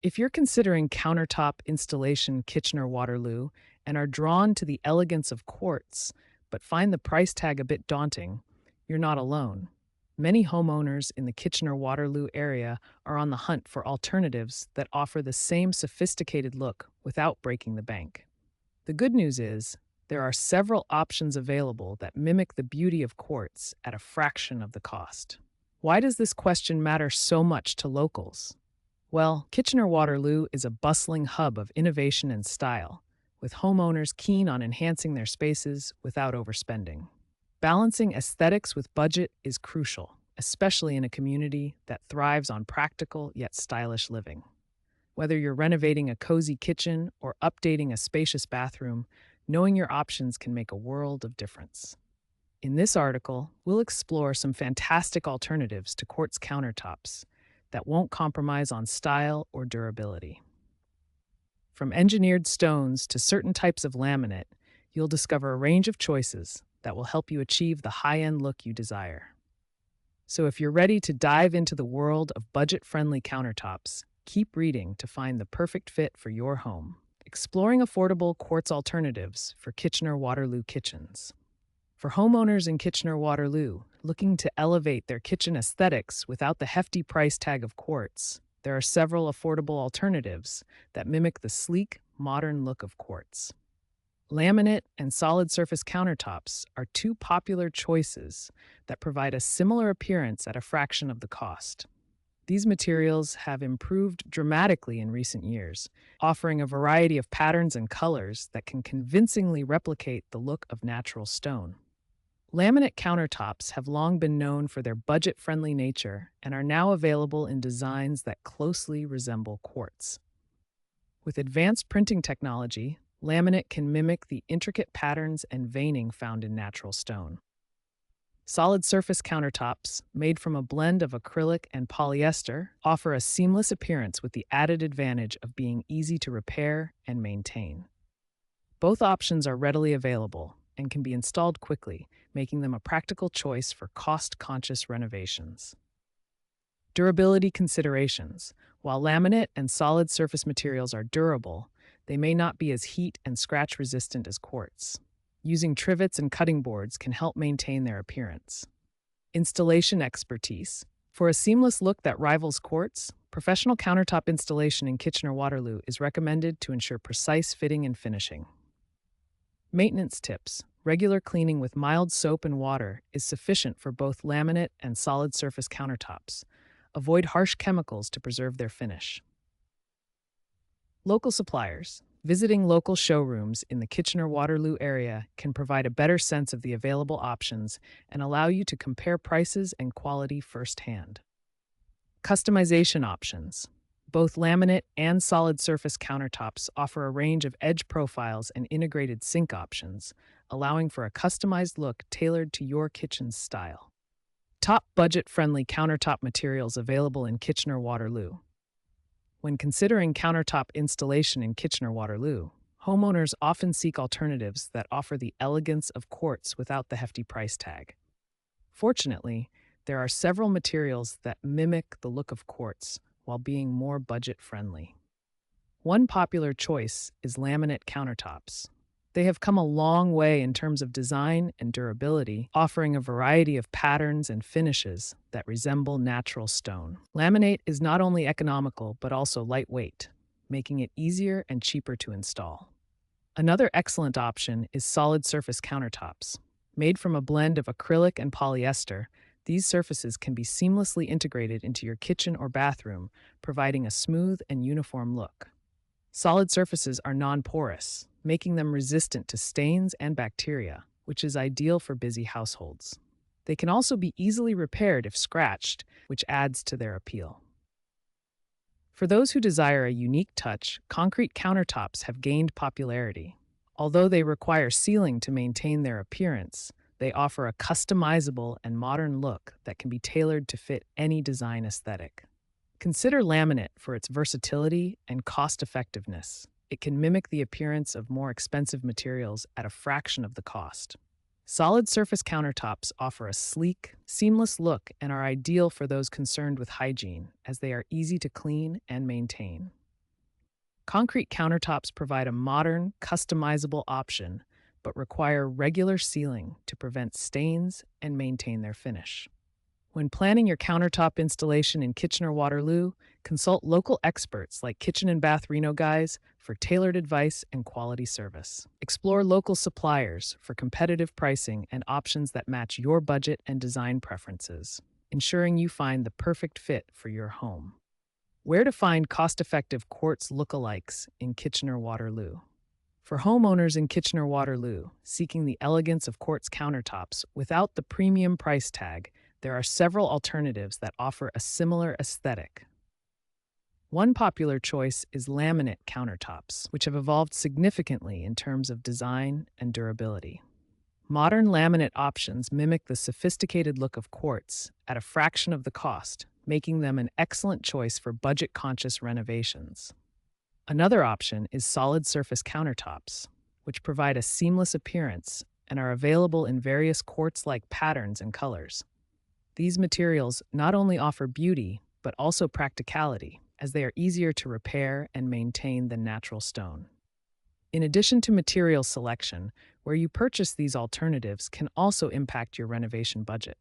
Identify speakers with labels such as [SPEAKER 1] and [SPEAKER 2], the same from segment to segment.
[SPEAKER 1] If you're considering countertop installation Kitchener-Waterloo and are drawn to the elegance of quartz, but find the price tag a bit daunting, you're not alone. Many homeowners in the Kitchener-Waterloo area are on the hunt for alternatives that offer the same sophisticated look without breaking the bank. The good news is, there are several options available that mimic the beauty of quartz at a fraction of the cost. Why does this question matter so much to locals? Well, Kitchener-Waterloo is a bustling hub of innovation and style, with homeowners keen on enhancing their spaces without overspending. Balancing aesthetics with budget is crucial, especially in a community that thrives on practical yet stylish living. Whether you're renovating a cozy kitchen or updating a spacious bathroom, knowing your options can make a world of difference. In this article, we'll explore some fantastic alternatives to quartz countertops that won't compromise on style or durability. From engineered stones to certain types of laminate, you'll discover a range of choices that will help you achieve the high-end look you desire. So if you're ready to dive into the world of budget-friendly countertops, keep reading to find the perfect fit for your home. Exploring affordable quartz alternatives for Kitchener-Waterloo kitchens. For homeowners in Kitchener-Waterloo looking to elevate their kitchen aesthetics without the hefty price tag of quartz, there are several affordable alternatives that mimic the sleek, modern look of quartz. Laminate and solid surface countertops are two popular choices that provide a similar appearance at a fraction of the cost. These materials have improved dramatically in recent years, offering a variety of patterns and colors that can convincingly replicate the look of natural stone. Laminate countertops have long been known for their budget-friendly nature and are now available in designs that closely resemble quartz. With advanced printing technology, laminate can mimic the intricate patterns and veining found in natural stone. Solid surface countertops, made from a blend of acrylic and polyester, offer a seamless appearance with the added advantage of being easy to repair and maintain. Both options are readily available and can be installed quickly, making them a practical choice for cost-conscious renovations. Durability considerations. While laminate and solid surface materials are durable, they may not be as heat and scratch resistant as quartz. Using trivets and cutting boards can help maintain their appearance. Installation expertise. For a seamless look that rivals quartz, professional countertop installation in Kitchener-Waterloo is recommended to ensure precise fitting and finishing. Maintenance tips. Regular cleaning with mild soap and water is sufficient for both laminate and solid surface countertops. Avoid harsh chemicals to preserve their finish. Local suppliers. Visiting local showrooms in the Kitchener-Waterloo area can provide a better sense of the available options and allow you to compare prices and quality firsthand. Customization options. Both laminate and solid surface countertops offer a range of edge profiles and integrated sink options, allowing for a customized look tailored to your kitchen's style. Top budget-friendly countertop materials available in Kitchener-Waterloo. When considering countertop installation in Kitchener-Waterloo, homeowners often seek alternatives that offer the elegance of quartz without the hefty price tag. Fortunately, there are several materials that mimic the look of quartz while being more budget-friendly. One popular choice is laminate countertops. They have come a long way in terms of design and durability, offering a variety of patterns and finishes that resemble natural stone. Laminate is not only economical but also lightweight, making it easier and cheaper to install. Another excellent option is solid surface countertops. Made from a blend of acrylic and polyester, these surfaces can be seamlessly integrated into your kitchen or bathroom, providing a smooth and uniform look. Solid surfaces are non-porous, making them resistant to stains and bacteria, which is ideal for busy households. They can also be easily repaired if scratched, which adds to their appeal. For those who desire a unique touch, concrete countertops have gained popularity. Although they require sealing to maintain their appearance, they offer a customizable and modern look that can be tailored to fit any design aesthetic. Consider laminate for its versatility and cost-effectiveness. It can mimic the appearance of more expensive materials at a fraction of the cost. Solid surface countertops offer a sleek, seamless look and are ideal for those concerned with hygiene, as they are easy to clean and maintain. Concrete countertops provide a modern, customizable option, but require regular sealing to prevent stains and maintain their finish. When planning your countertop installation in Kitchener-Waterloo, consult local experts like Kitchen and Bath Reno Guys for tailored advice and quality service. Explore local suppliers for competitive pricing and options that match your budget and design preferences, ensuring you find the perfect fit for your home. Where to find cost-effective quartz lookalikes in Kitchener-Waterloo? For homeowners in Kitchener-Waterloo seeking the elegance of quartz countertops without the premium price tag, there are several alternatives that offer a similar aesthetic. One popular choice is laminate countertops, which have evolved significantly in terms of design and durability. Modern laminate options mimic the sophisticated look of quartz at a fraction of the cost, making them an excellent choice for budget-conscious renovations. Another option is solid surface countertops, which provide a seamless appearance and are available in various quartz-like patterns and colors. These materials not only offer beauty, but also practicality, as they are easier to repair and maintain than natural stone. In addition to material selection, where you purchase these alternatives can also impact your renovation budget.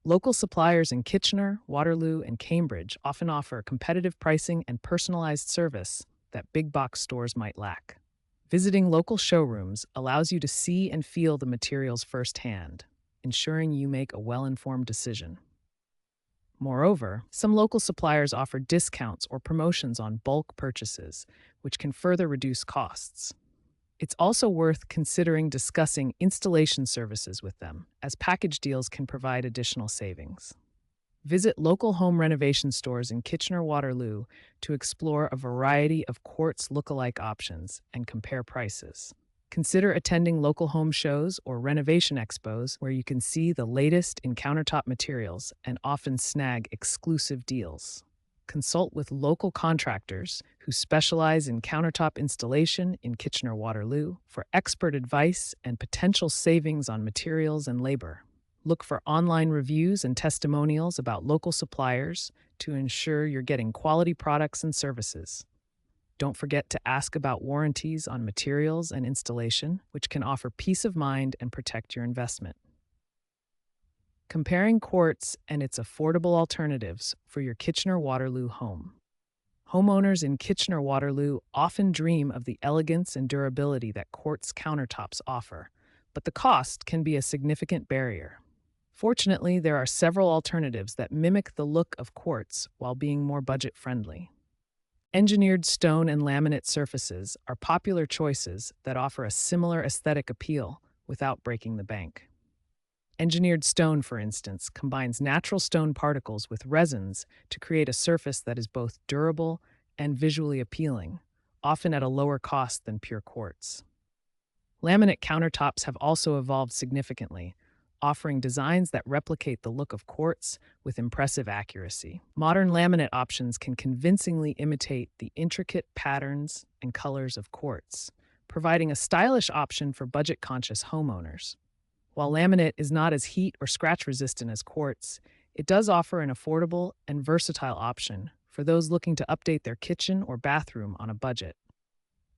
[SPEAKER 1] Local suppliers in Kitchener, Waterloo, and Cambridge often offer competitive pricing and personalized service that big box stores might lack. Visiting local showrooms allows you to see and feel the materials firsthand, ensuring you make a well-informed decision. Moreover, some local suppliers offer discounts or promotions on bulk purchases, which can further reduce costs. It's also worth considering discussing installation services with them, as package deals can provide additional savings. Visit local home renovation stores in Kitchener-Waterloo to explore a variety of quartz lookalike options and compare prices. Consider attending local home shows or renovation expos where you can see the latest in countertop materials and often snag exclusive deals. Consult with local contractors who specialize in countertop installation in Kitchener-Waterloo for expert advice and potential savings on materials and labor. Look for online reviews and testimonials about local suppliers to ensure you're getting quality products and services. Don't forget to ask about warranties on materials and installation, which can offer peace of mind and protect your investment. Comparing quartz and its affordable alternatives for your Kitchener-Waterloo home. Homeowners in Kitchener-Waterloo often dream of the elegance and durability that quartz countertops offer, but the cost can be a significant barrier. Fortunately, there are several alternatives that mimic the look of quartz while being more budget-friendly. Engineered stone and laminate surfaces are popular choices that offer a similar aesthetic appeal without breaking the bank. Engineered stone, for instance, combines natural stone particles with resins to create a surface that is both durable and visually appealing, often at a lower cost than pure quartz. Laminate countertops have also evolved significantly, offering designs that replicate the look of quartz with impressive accuracy. Modern laminate options can convincingly imitate the intricate patterns and colors of quartz, providing a stylish option for budget-conscious homeowners. While laminate is not as heat or scratch-resistant as quartz, it does offer an affordable and versatile option for those looking to update their kitchen or bathroom on a budget.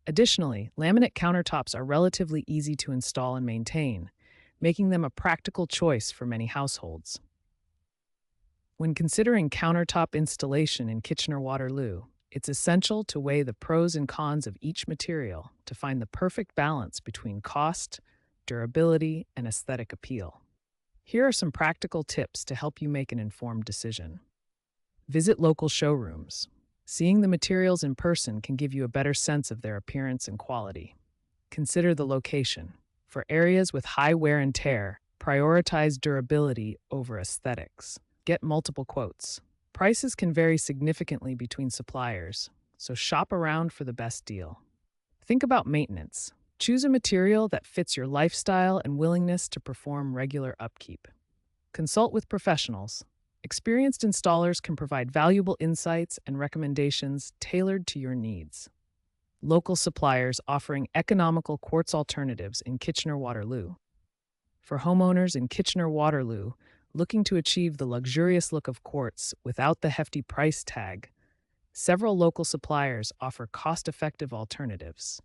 [SPEAKER 1] Additionally, laminate countertops are relatively easy to install and maintain, making them a practical choice for many households. When considering countertop installation in Kitchener-Waterloo, it's essential to weigh the pros and cons of each material to find the perfect balance between cost, durability, and aesthetic appeal. Here are some practical tips to help you make an informed decision. Visit local showrooms. Seeing the materials in person can give you a better sense of their appearance and quality. Consider the location. For areas with high wear and tear, prioritize durability over aesthetics. Get multiple quotes. Prices can vary significantly between suppliers, so shop around for the best deal. Think about maintenance. Choose a material that fits your lifestyle and willingness to perform regular upkeep. Consult with professionals. Experienced installers can provide valuable insights and recommendations tailored to your needs. Local suppliers offering economical quartz alternatives in Kitchener-Waterloo. For homeowners in Kitchener-Waterloo looking to achieve the luxurious look of quartz without the hefty price tag, Several local suppliers offer cost-effective alternatives.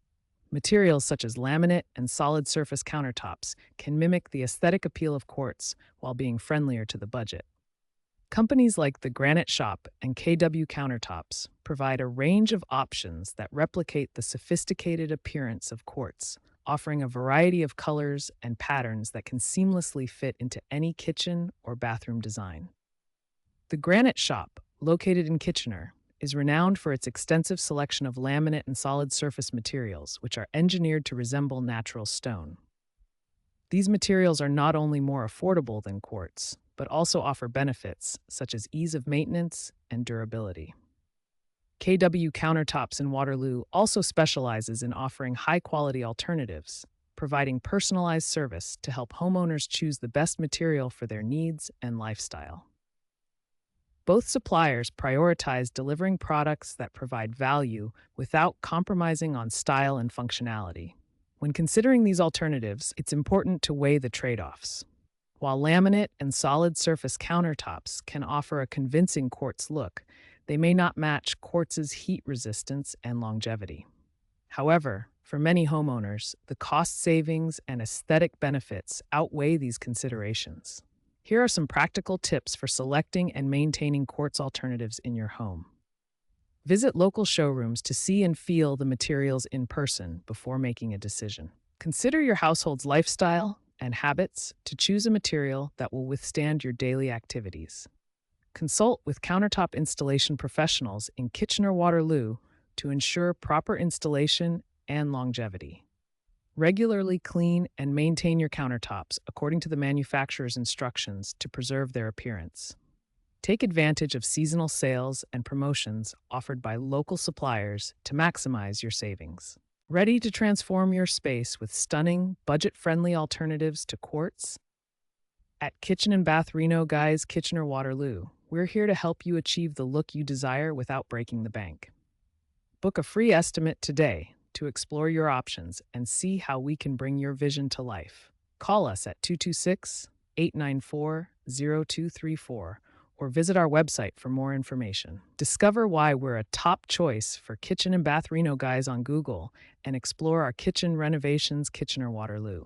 [SPEAKER 1] Materials such as laminate and solid surface countertops can mimic the aesthetic appeal of quartz while being friendlier to the budget. Companies like the Granite Shop and KW Countertops provide a range of options that replicate the sophisticated appearance of quartz, offering a variety of colors and patterns that can seamlessly fit into any kitchen or bathroom design. The Granite Shop, located in Kitchener, is renowned for its extensive selection of laminate and solid surface materials, which are engineered to resemble natural stone. These materials are not only more affordable than quartz, but also offer benefits such as ease of maintenance and durability. KW Countertops in Waterloo also specializes in offering high-quality alternatives, providing personalized service to help homeowners choose the best material for their needs and lifestyle. Both suppliers prioritize delivering products that provide value without compromising on style and functionality. When considering these alternatives, it's important to weigh the trade-offs. While laminate and solid surface countertops can offer a convincing quartz look, they may not match quartz's heat resistance and longevity. However, for many homeowners, the cost savings and aesthetic benefits outweigh these considerations. Here are some practical tips for selecting and maintaining quartz alternatives in your home. Visit local showrooms to see and feel the materials in person before making a decision. Consider your household's lifestyle and habits to choose a material that will withstand your daily activities. Consult with countertop installation professionals in Kitchener-Waterloo to ensure proper installation and longevity. Regularly clean and maintain your countertops according to the manufacturer's instructions to preserve their appearance. Take advantage of seasonal sales and promotions offered by local suppliers to maximize your savings. Ready to transform your space with stunning, budget-friendly alternatives to quartz? At Kitchen and Bath Reno Guys Kitchener-Waterloo, we're here to help you achieve the look you desire without breaking the bank. Book a free estimate today to explore your options and see how we can bring your vision to life. Call us at 226-894-0234 or visit our website for more information. Discover why we're a top choice for Kitchen and Bath Reno Guys on Google and explore our kitchen renovations Kitchener-Waterloo.